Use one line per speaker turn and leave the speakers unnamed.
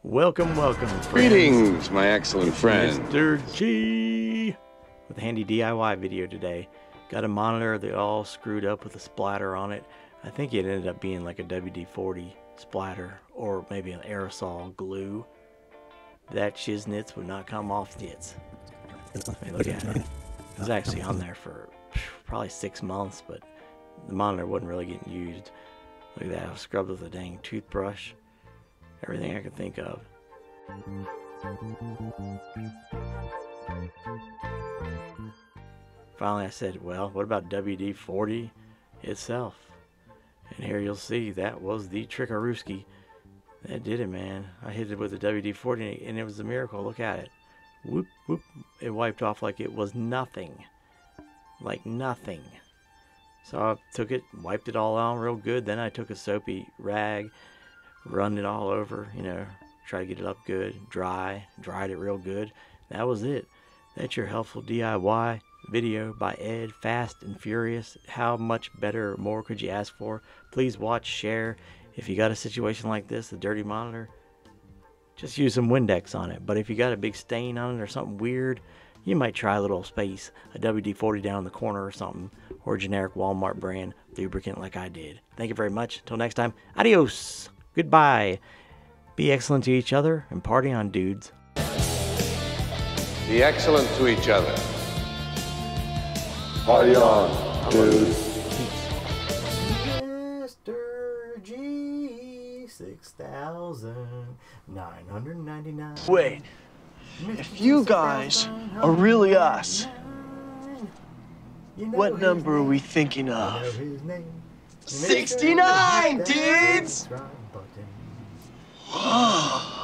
Welcome, friends.
Greetings, my excellent friend.
MR.G with a handy DIY video today. Got a monitor that all screwed up with a splatter on it. I think it ended up being like a WD-40 splatter or maybe an aerosol glue. That shiznits would not come off its. I mean, look at it. It was actually on there for probably 6 months, but the monitor wasn't really getting used. Look at that. I was scrubbed with a dang toothbrush. Everything I could think of. Finally I said, well, what about WD-40 itself? And here you'll see that was the trickarooski. That did it, man. I hit it with the WD-40 and it was a miracle. Look at it. Whoop, whoop. It wiped off like it was nothing. Like nothing. So I took it, wiped it all out real good. Then I took a soapy rag, run it all over, you know, try to get it up good, dried it real good. That was it. That's your helpful DIY video by Ed, fast and furious. How much better or more could you ask for? Please watch, share. If you got a situation like this, a dirty monitor, just use some Windex on it. But if you got a big stain on it or something weird, you might try a little space, a WD-40 down in the corner or something, or a generic Walmart brand lubricant like I did. Thank you very much. Until next time, adios. Goodbye. Be excellent to each other and party on, dudes.
Be excellent to each other.
Party on, dudes.
MR.G 6,999.
Wait, if you guys are really us, what number are we thinking of? 69, dudes! Whoa.